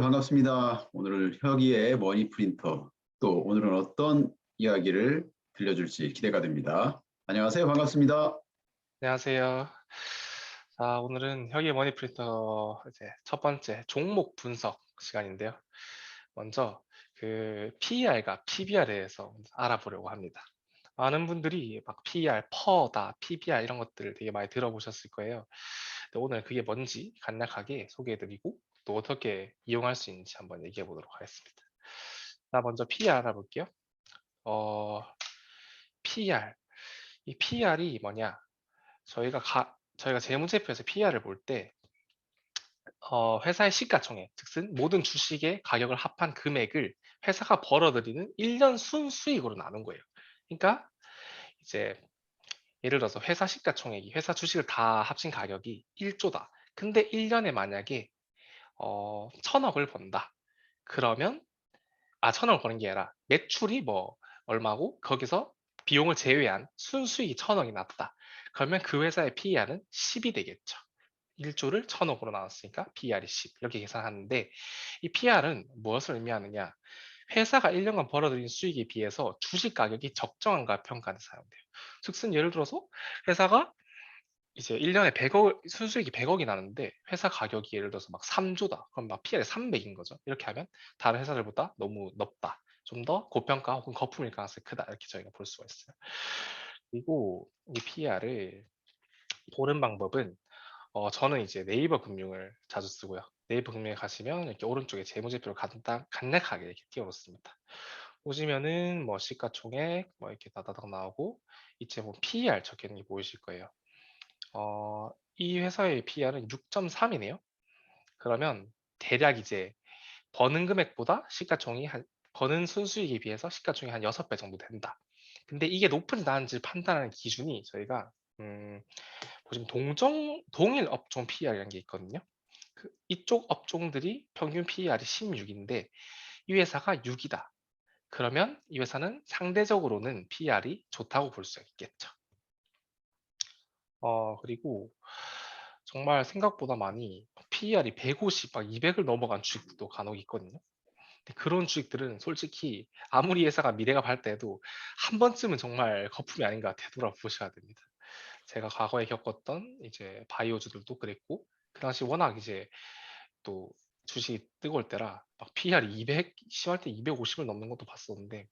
반갑습니다. 오늘 혁이의 머니 프린터, 또 오늘은 어떤 이야기를 들려줄지 기대가 됩니다. 안녕하세요. 반갑습니다. 안녕하세요. 자, 오늘은 혁의 머니 프린터 이제 첫 번째 종목 분석 시간인데요. 먼저 그 PER과 PBR에 대해서 알아보려고 합니다. 많은 분들이 막 PER, 퍼다, PBR 이런 것들을 되게 많이 들어보셨을 거예요. 근데 오늘 그게 뭔지 간략하게 소개해드리고 또 어떻게 이용할 수 있는지 한번 얘기해 보도록 하겠습니다. 자, 먼저 PER 알아볼게요. 어, PER. 이 PER이 뭐냐? 저희가 재무제표에서 PER을 볼 때 회사의 시가총액, 즉슨 모든 주식의 가격을 합한 금액을 회사가 벌어들이는 1년 순수익으로 나눈 거예요. 그러니까 이제 예를 들어서 회사 시가총액이 회사 주식을 다 합친 가격이 1조다. 근데 1년에 만약에 1,000억을 번다. 그러면 1,000억을 버는 게 아니라 매출이 뭐 얼마고 거기서 비용을 제외한 순수익이 1,000억이 났다. 그러면 그 회사의 PER은 10이 되겠죠. 1조를 1,000억으로 나눴으니까 PER이 10 이렇게 계산하는데 이 PER은 무엇을 의미하느냐? 회사가 1년간 벌어들인 수익에 비해서 주식 가격이 적정한가 평가하는 사용돼요. 즉슨 예를 들어서 회사가 이제 1년에 100억 순수익이 100억이 나는데 회사 가격이 예를 들어서 막 3조다. 그럼 막 PER이 300인 거죠. 이렇게 하면 다른 회사들보다 너무 높다. 좀 더 고평가 혹은 거품일 가능성이 크다. 이렇게 저희가 볼 수가 있어요. 그리고 이 PER을 보는 방법은 저는 이제 네이버 금융을 자주 쓰고요. 네이버 금융에 가시면 이렇게 오른쪽에 재무제표를 간략하게 이렇게 띄워놓습니다. 보시면은 뭐 시가총액 뭐 이렇게 다다닥 나오고 이제 뭐 PER 적혀 있는 게 보이실 거예요. 이 회사의 PER은 6.3이네요. 그러면 대략 이제 버는 금액보다 버는 순수익에 비해서 시가총액이 한 6배 정도 된다. 근데 이게 높은지 낮은지 판단하는 기준이 저희가 보시면 동일 업종 PER이라는 게 있거든요. 이쪽 업종들이 평균 PER이 16인데 이 회사가 6이다. 그러면 이 회사는 상대적으로는 PER이 좋다고 볼 수 있겠죠. 그리고 정말 생각보다 많이 PER이 150, 막 200을 넘어간 주식도 간혹 있거든요. 근데 그런 주식들은 솔직히 아무리 회사가 미래가 밝다해도 한 번쯤은 정말 거품이 아닌가 되돌아보셔야 됩니다. 제가 과거에 겪었던 이제 바이오주들도 그랬고 그 당시 워낙 이제 또 주식이 뜨거울 때라 막 PER이 200, 심할 때 250을 넘는 것도 봤었는데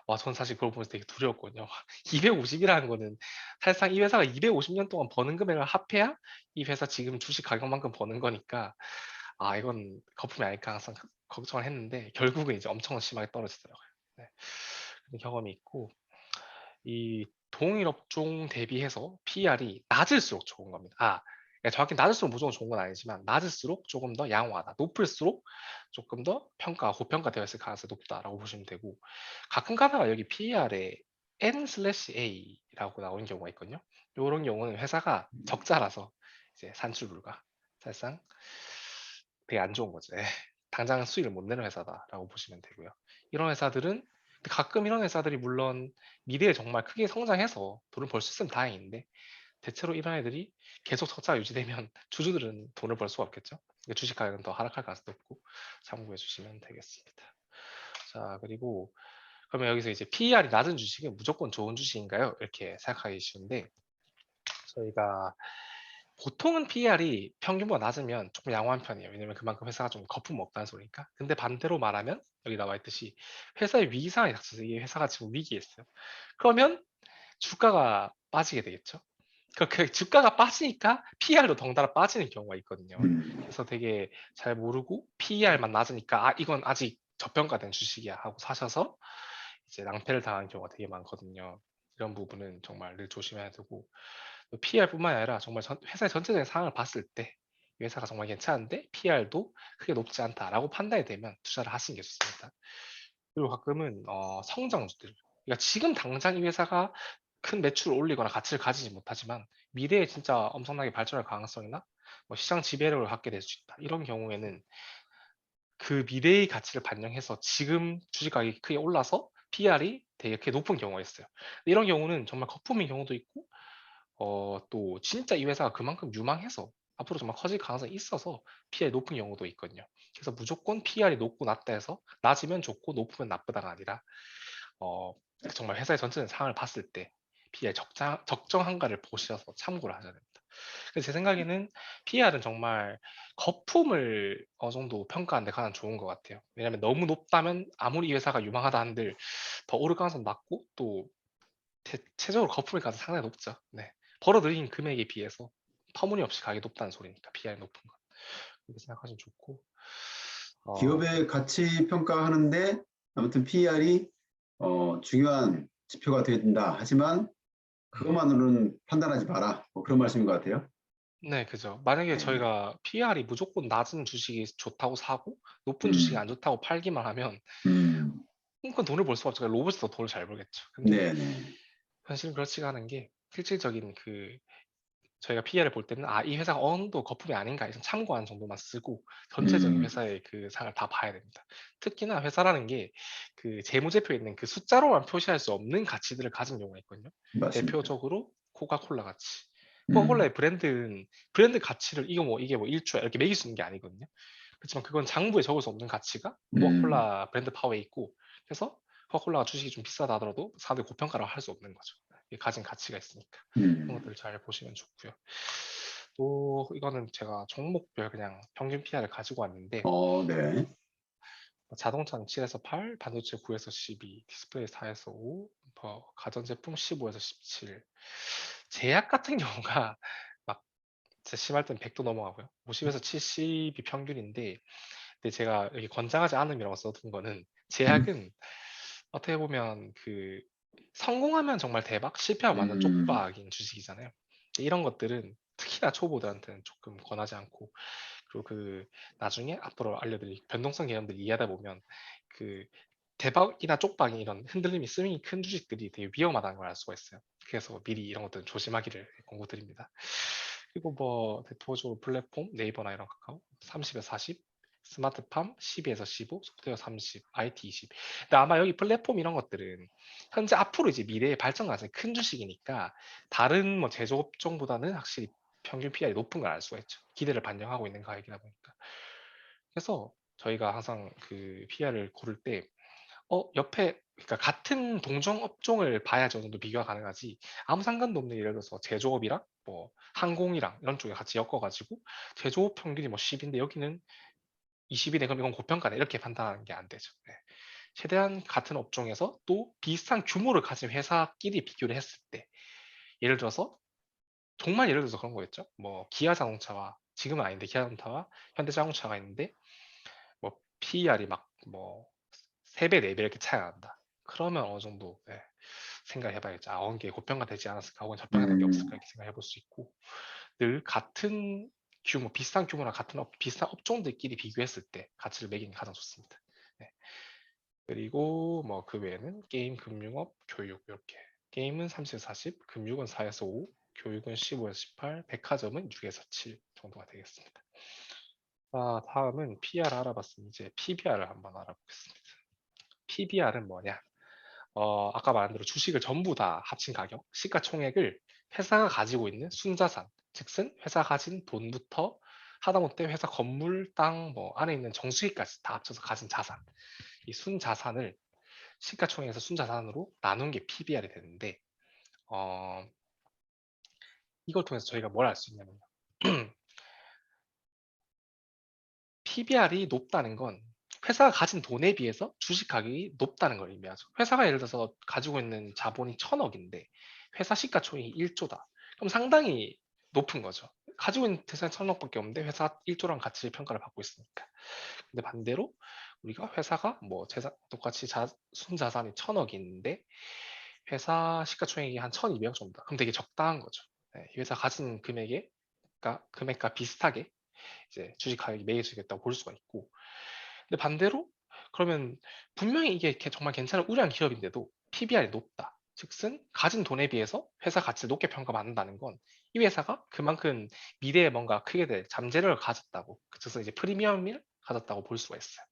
와, 전 사실 그걸 보면서 되게 두려웠거든요. 250이라는 거는 사실상 이 회사가 250년 동안 버는 금액을 합해야 이 회사 지금 주식 가격만큼 버는 거니까 아, 이건 거품이 아닐까 항상 걱정을 했는데 결국은 이제 엄청 심하게 떨어지더라고요. 네, 그런 경험이 있고 이 동일 업종 대비해서 PER이 낮을수록 좋은 겁니다. 그러니까 정확히 낮을수록 무조건 좋은 건 아니지만 낮을수록 조금 더 양호하다. 높을수록 조금 더 고평가되어 있을 가능성이 높다라고 보시면 되고 가끔 가다가 여기 PER에 N/A라고 나오는 경우가 있거든요. 이런 경우는 회사가 적자라서 이제 산출 불가. 사실상 되게 안 좋은 거죠. 예. 당장 수익을 못 내는 회사다라고 보시면 되고요. 이런 회사들은 가끔 이런 회사들이 물론 미래에 정말 크게 성장해서 돈을 벌 수 있으면 다행인데 대체로 이런 애들이 계속 적자가 유지되면 주주들은 돈을 벌 수가 없겠죠. 그러니까 주식 가격은 더 하락할 가능성도 높고 참고해 주시면 되겠습니다. 자, 그리고 그러면 여기서 이제 PER이 낮은 주식은 무조건 좋은 주식인가요? 이렇게 생각하기 쉬운데 저희가 보통은 PER이 평균보다 낮으면 조금 양호한 편이에요. 왜냐면 그만큼 회사가 좀 거품 없다는 소리니까. 근데 반대로 말하면 여기 나와 있듯이 회사의 위기 상황이 닥쳐서 이 회사가 지금 위기에 있어요. 그러면 주가가 빠지게 되겠죠. 그 주가가 빠지니까 PER도 덩달아 빠지는 경우가 있거든요. 음, 그래서 되게 잘 모르고 PER만 낮으니까 이건 아직 저평가된 주식이야 하고 사셔서 이제 낭패를 당하는 경우가 되게 많거든요. 이런 부분은 정말 늘 조심해야 되고 PER뿐만 아니라 정말 회사의 전체적인 상황을 봤을 때 이 회사가 정말 괜찮은데 PER도 크게 높지 않다라고 판단이 되면 투자를 하시는 게 좋습니다. 그리고 가끔은 성장주들 그러니까 지금 당장 이 회사가 큰 매출을 올리거나 가치를 가지지 못하지만 미래에 진짜 엄청나게 발전할 가능성이나 뭐 시장 지배력을 갖게 될 수 있다. 이런 경우에는 그 미래의 가치를 반영해서 지금 주식 가격이 크게 올라서 PR이 되게 높은 경우가 있어요. 이런 경우는 정말 거품인 경우도 있고 또 진짜 이 회사가 그만큼 유망해서 앞으로 정말 커질 가능성이 있어서 PR이 높은 경우도 있거든요. 그래서 무조건 PER이 높고 낮다 해서 낮으면 좋고 높으면 나쁘다가 아니라 어, 정말 회사의 전체적인 상황을 봤을 때 PER 적정한가를 보셔서 참고를 하셔야 됩니다. 그래서 제 생각에는 PER은 정말 거품을 어느 정도 평가하는 데 가장 좋은 것 같아요. 왜냐하면 너무 높다면 아무리 이 회사가 유망하다 한들 더 오를 가능성이 낮고 또 대체적으로 거품의 가능성이 상당히 높죠. 네. 벌어들인 금액에 비해서 터무니없이 가격이 높다는 소리니까 PER이 높은 것. 그렇게 생각하시면 좋고 기업의 가치 평가하는데 아무튼 PER이 중요한 지표가 된다. 하지만 그것만으로는 판단하지 마라. 뭐 그런 말씀인 것 같아요. 네, 그죠. 만약에 네. 저희가 PER이 무조건 낮은 주식이 좋다고 사고 높은 주식이 음, 안 좋다고 팔기만 하면 음, 그건 돈을 벌 수가 없죠. 로봇이 더 돈을 잘 벌겠죠. 근데 네네. 현실은 그렇지가 않은 게 실질적인 저희가 PER을 볼 때는 이 회사가 어느 정도 거품이 아닌가 해서 참고하는 정도만 쓰고 전체적인 음, 회사의 그 상을 다 봐야 됩니다. 특히나 회사라는 게 그 재무제표에 있는 그 숫자로만 표시할 수 없는 가치들을 가진 경우가 있거든요. 맞습니다. 대표적으로 코카콜라 가치. 음, 코카콜라의 브랜드는 브랜드 가치를 이게 뭐 1초야 이렇게 매길 수 있는 게 아니거든요. 그렇지만 그건 장부에 적을 수 없는 가치가 음, 코카콜라 브랜드 파워에 있고 그래서 코카콜라가 주식이 좀 비싸다 하더라도 사람들이 고평가를 할 수 없는 거죠. 이게 가진 가치가 있으니까. 그런 음. 것들 잘 보시면 좋고요. 또 이거는 제가 종목별 그냥 평균 PR을 가지고 왔는데 네. 자동차는 7에서 8, 반도체 9에서 12, 디스플레이 4에서 5, 뭐 가전제품 15에서 17. 제약 같은 경우가 막 진짜 심할 때는 100도 넘어가고요. 50에서 70이 평균인데 근데 제가 여기 권장하지 않음이라고 써둔 거는 음, 제약은 어떻게 보면 성공하면 정말 대박, 실패하면 완전 음, 쪽박인 주식이잖아요. 이런 것들은 특히나 초보들한테는 조금 권하지 않고 그리고 나중에 앞으로 알려드릴 변동성 개념들 이해하다 보면 그 대박이나 쪽박이 이런 흔들림이 스윙이 큰 주식들이 되게 위험하다는 걸 알 수가 있어요. 그래서 미리 이런 것들은 조심하기를 권고드립니다. 그리고 뭐 대표적으로 플랫폼 네이버나 이런 카카오 30에서 40, 스마트팜 12에서 15, 소프트웨어 30, IT 20. 근데 아마 여기 플랫폼 이런 것들은 현재 앞으로 이제 미래의 발전 가능성이 큰 주식이니까 다른 뭐 제조업종보다는 확실히 평균 PR이 높은 걸 알 수가 있죠. 기대를 반영하고 있는 가격이다 보니까. 그래서 저희가 항상 PR을 고를 때 옆에 그러니까 같은 동종 업종을 봐야지 어느 정도 비교가 가능하지 아무 상관도 없는 예를 들어서 제조업이랑 뭐 항공이랑 이런 쪽에 같이 엮어가지고 제조업 평균이 뭐 10인데 여기는 20이네 그럼 이건 고평가네 이렇게 판단하는 게 안 되죠. 네. 최대한 같은 업종에서 또 비슷한 규모를 가진 회사끼리 비교를 했을 때 예를 들어서 정말 예를 들어서 그런 거겠죠. 뭐 기아 자동차와 지금은 아닌데 기아 자동차와 현대 자동차가 있는데 뭐 PER이 막 뭐 3배, 4배 이렇게 차이가 난다. 그러면 어느 정도 생각해 봐야겠죠. 어느 게 고평가 되지 않았을까 혹은 저평가된 게 없을까 음, 이렇게 생각해 볼 수 있고 늘 같은 규모, 비슷한 규모나 비슷한 업종들끼리 비교했을 때 가치를 매기는 게 가장 좋습니다. 네. 그리고 뭐 그 외에는 게임, 금융업, 교육 이렇게 게임은 30에서 40, 금융은 4에서 5, 교육은 15에서 18, 백화점은 6에서 7 정도가 되겠습니다. 다음은 PR을 알아봤으니 이제 PBR을 한번 알아보겠습니다. PBR은 뭐냐? 아까 말한 대로 주식을 전부 다 합친 가격, 시가총액을 회사가 가지고 있는 순자산, 즉슨 회사가 가진 돈부터 하다못해 회사 건물, 땅, 뭐 안에 있는 정수기까지 다 합쳐서 가진 자산, 이 순자산을 시가총액에서 순자산으로 나눈 게 PBR이 되는데, 어, 이걸 통해서 저희가 뭘 알 수 있냐면요. PBR이 높다는 건 회사가 가진 돈에 비해서 주식 가격이 높다는 걸 의미하죠. 회사가 예를 들어서 가지고 있는 자본이 1,000억인데 회사 시가총액이 1조다. 그럼 상당히 높은 거죠. 가지고 있는 재산이 1,000억밖에 없는데 회사 1조란 가치 평가를 받고 있으니까. 근데 반대로 우리가 회사가 뭐 똑같이 순자산이 1,000억인데 회사 시가총액이 한 1,200억 정도다. 그럼 되게 적당한 거죠. 네, 회사 가진 금액과 비슷하게 이제 주식 가격이 매겨지겠다고 볼 수가 있고 근데 반대로 그러면 분명히 이게 정말 괜찮은 우량한 기업인데도 PBR이 높다. 즉슨 가진 돈에 비해서 회사 가치를 높게 평가받는다는 건 이 회사가 그만큼 미래에 뭔가 크게 될 잠재력을 가졌다고 즉슨 이제 프리미엄을 가졌다고 볼 수가 있어요.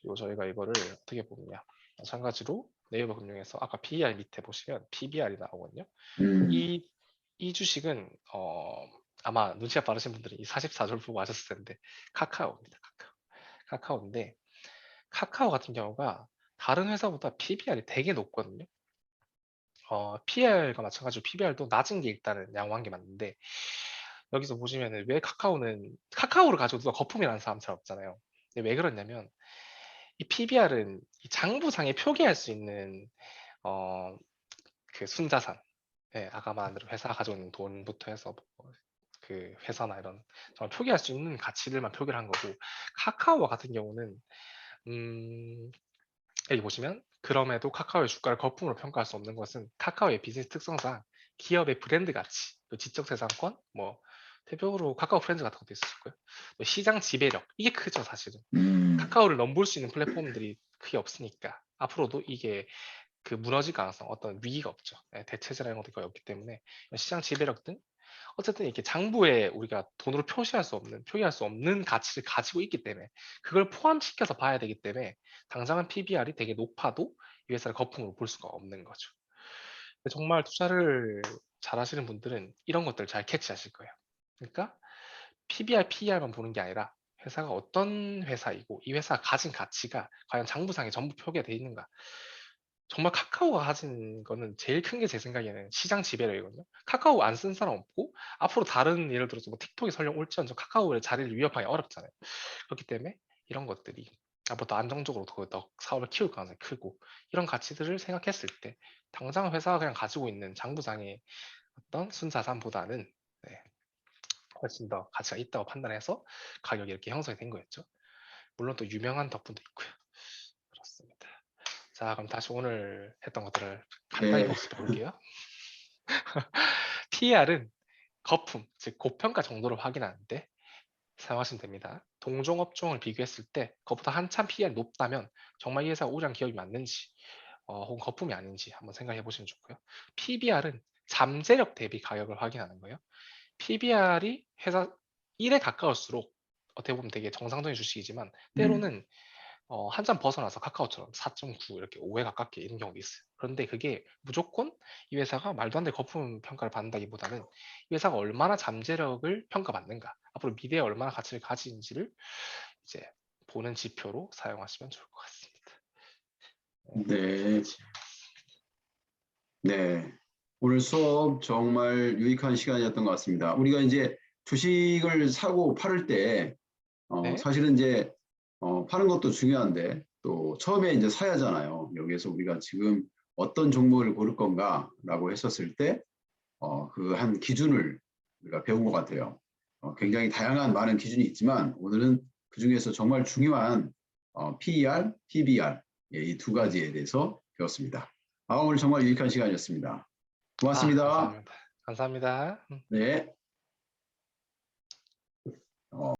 그리고 저희가 이거를 어떻게 보느냐 마찬가지로 네이버 금융에서 아까 PER 밑에 보시면 PBR이 나오거든요. 음, 이, 이 주식은 아마 눈치가 빠르신 분들은 이 44조를 보고 아셨을 텐데 카카오입니다. 카카오. 카카오인데 카카오 같은 경우가 다른 회사보다 PBR이 되게 높거든요. PR과 마찬가지로 PBR도 낮은 게 일단은 양호한 게 맞는데 여기서 보시면은 왜 카카오를 가지고 누가 거품이라는 사람 잘 없잖아요. 근데 왜 그러냐면 이 PBR은 이 장부상에 표기할 수 있는 그 순자산, 아까 말한 대로 회사가 가지고 있는 돈부터 해서 그 회사나 이런 정말 표기할 수 있는 가치들만 표기를 한 거고 카카오 같은 경우는 여기 보시면 그럼에도 카카오의 주가를 거품으로 평가할 수 없는 것은 카카오의 비즈니스 특성상 기업의 브랜드 가치, 또 지적재산권, 뭐 대표적으로 카카오 프렌즈 같은 것도 있을 거예요. 또 시장 지배력 이게 크죠 사실은. 카카오를 넘볼 수 있는 플랫폼들이 크게 없으니까 앞으로도 이게 그 무너질 가능성, 어떤 위기가 없죠. 대체제라는 것도 거의 없기 때문에 시장 지배력 등 어쨌든 이렇게 장부에 우리가 돈으로 표기할 수 없는 가치를 가지고 있기 때문에 그걸 포함시켜서 봐야 되기 때문에 당장은 PBR이 되게 높아도 이 회사를 거품으로 볼 수가 없는 거죠. 정말 투자를 잘 하시는 분들은 이런 것들을 잘 캐치하실 거예요. 그러니까 PBR, PER만 보는 게 아니라 회사가 어떤 회사이고 이 회사가 가진 가치가 과연 장부상에 전부 표기가 되어 있는가. 정말 카카오가 가진 거는 제일 큰 게 제 생각에는 시장 지배력이거든요. 카카오 안 쓴 사람 없고 앞으로 다른 예를 들어서 뭐 틱톡이 설령 올지언정 카카오의 자리를 위협하기 어렵잖아요. 그렇기 때문에 이런 것들이 앞으로 더 안정적으로 더 사업을 키울 가능성이 크고 이런 가치들을 생각했을 때 당장 회사가 그냥 가지고 있는 장부상의 어떤 순자산보다는 네, 훨씬 더 가치가 있다고 판단해서 가격이 이렇게 형성이 된 거였죠. 물론 또 유명한 덕분도 있고요. 그렇습니다. 자, 그럼 다시 오늘 했던 것들을 간단히 네. 복습해 볼게요. PER은 거품, 즉 고평가 정도를 확인하는데 사용하시면 됩니다. 동종 업종을 비교했을 때 그것보다 한참 PER이 높다면 정말 이 회사가 우량 기업이 맞는지 혹은 거품이 아닌지 한번 생각해 보시면 좋고요. PBR은 잠재력 대비 가격을 확인하는 거예요. PBR이 회사 1에 가까울수록 어떻게 보면 되게 정상적인 주식이지만 음, 때로는 한참 벗어나서 카카오처럼 4.9 이렇게 5에 가깝게 있는 경우도 있어요. 그런데 그게 무조건 이 회사가 말도 안 되는 거품 평가를 받는다기보다는 이 회사가 얼마나 잠재력을 평가받는가, 앞으로 미래에 얼마나 가치를 가지는지를 이제 보는 지표로 사용하시면 좋을 것 같습니다. 네. 여기까지. 네. 오늘 수업 정말 유익한 시간이었던 것 같습니다. 우리가 이제 주식을 사고 팔을 때, 네, 사실은 이제, 파는 것도 중요한데, 또 처음에 이제 사야 하잖아요. 여기에서 우리가 지금 어떤 종목을 고를 건가라고 했었을 때, 그 한 기준을 우리가 배운 것 같아요. 굉장히 다양한 많은 기준이 있지만, 오늘은 그 중에서 정말 중요한 PER, PBR, 이 두 가지에 대해서 배웠습니다. 오늘 정말 유익한 시간이었습니다. 고맙습니다. 감사합니다. 감사합니다. 네.